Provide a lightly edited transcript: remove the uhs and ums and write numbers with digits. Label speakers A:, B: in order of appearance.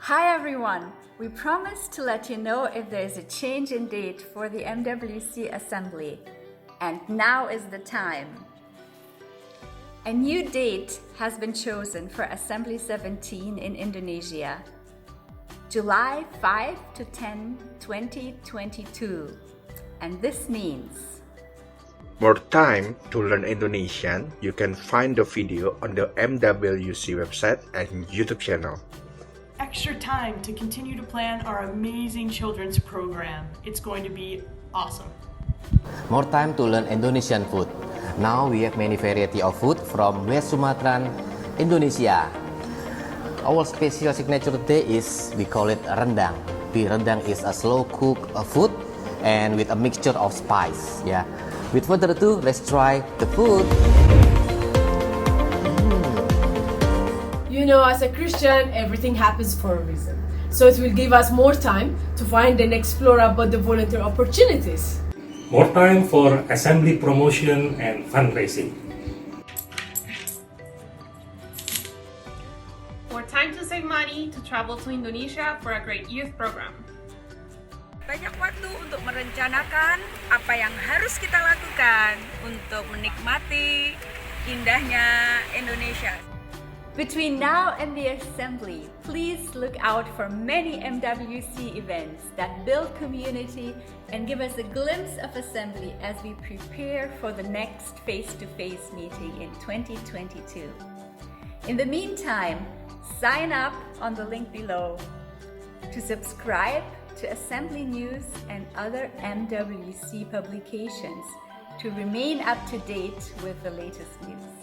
A: Hi everyone! We promised to let you know if there is a change in date for the MWC Assembly, and now is the time. A new date has been chosen for Assembly 17 in Indonesia, July 5 to 10, 2022, and this means
B: More time to learn Indonesian, you can find the video on the MWC website and YouTube channel.
C: Extra time to continue to plan our amazing children's program. It's going to be awesome.
D: More time to learn Indonesian food. Now we have many variety of food from West Sumatran, Indonesia. Our special signature today is, we call it rendang. The rendang is a slow cook food and with a mixture of spice. Yeah. With further ado, let's try the food.
E: You know, as a Christian, everything happens for a reason. So it will give us more time to find and explore about the volunteer opportunities.
F: More time for assembly promotion and fundraising.
G: More time to save money to travel to Indonesia for a great youth program.
H: Banyak waktu untuk merencanakan apa yang harus kita lakukan untuk menikmati indahnya Indonesia.
A: between now and the assembly, please look out for many MWC events that build community and give us a glimpse of assembly as we prepare for the next face-to-face meeting in 2022. In the meantime, sign up on the link below to subscribe to Assembly News and other MWC publications to remain up to date with the latest news.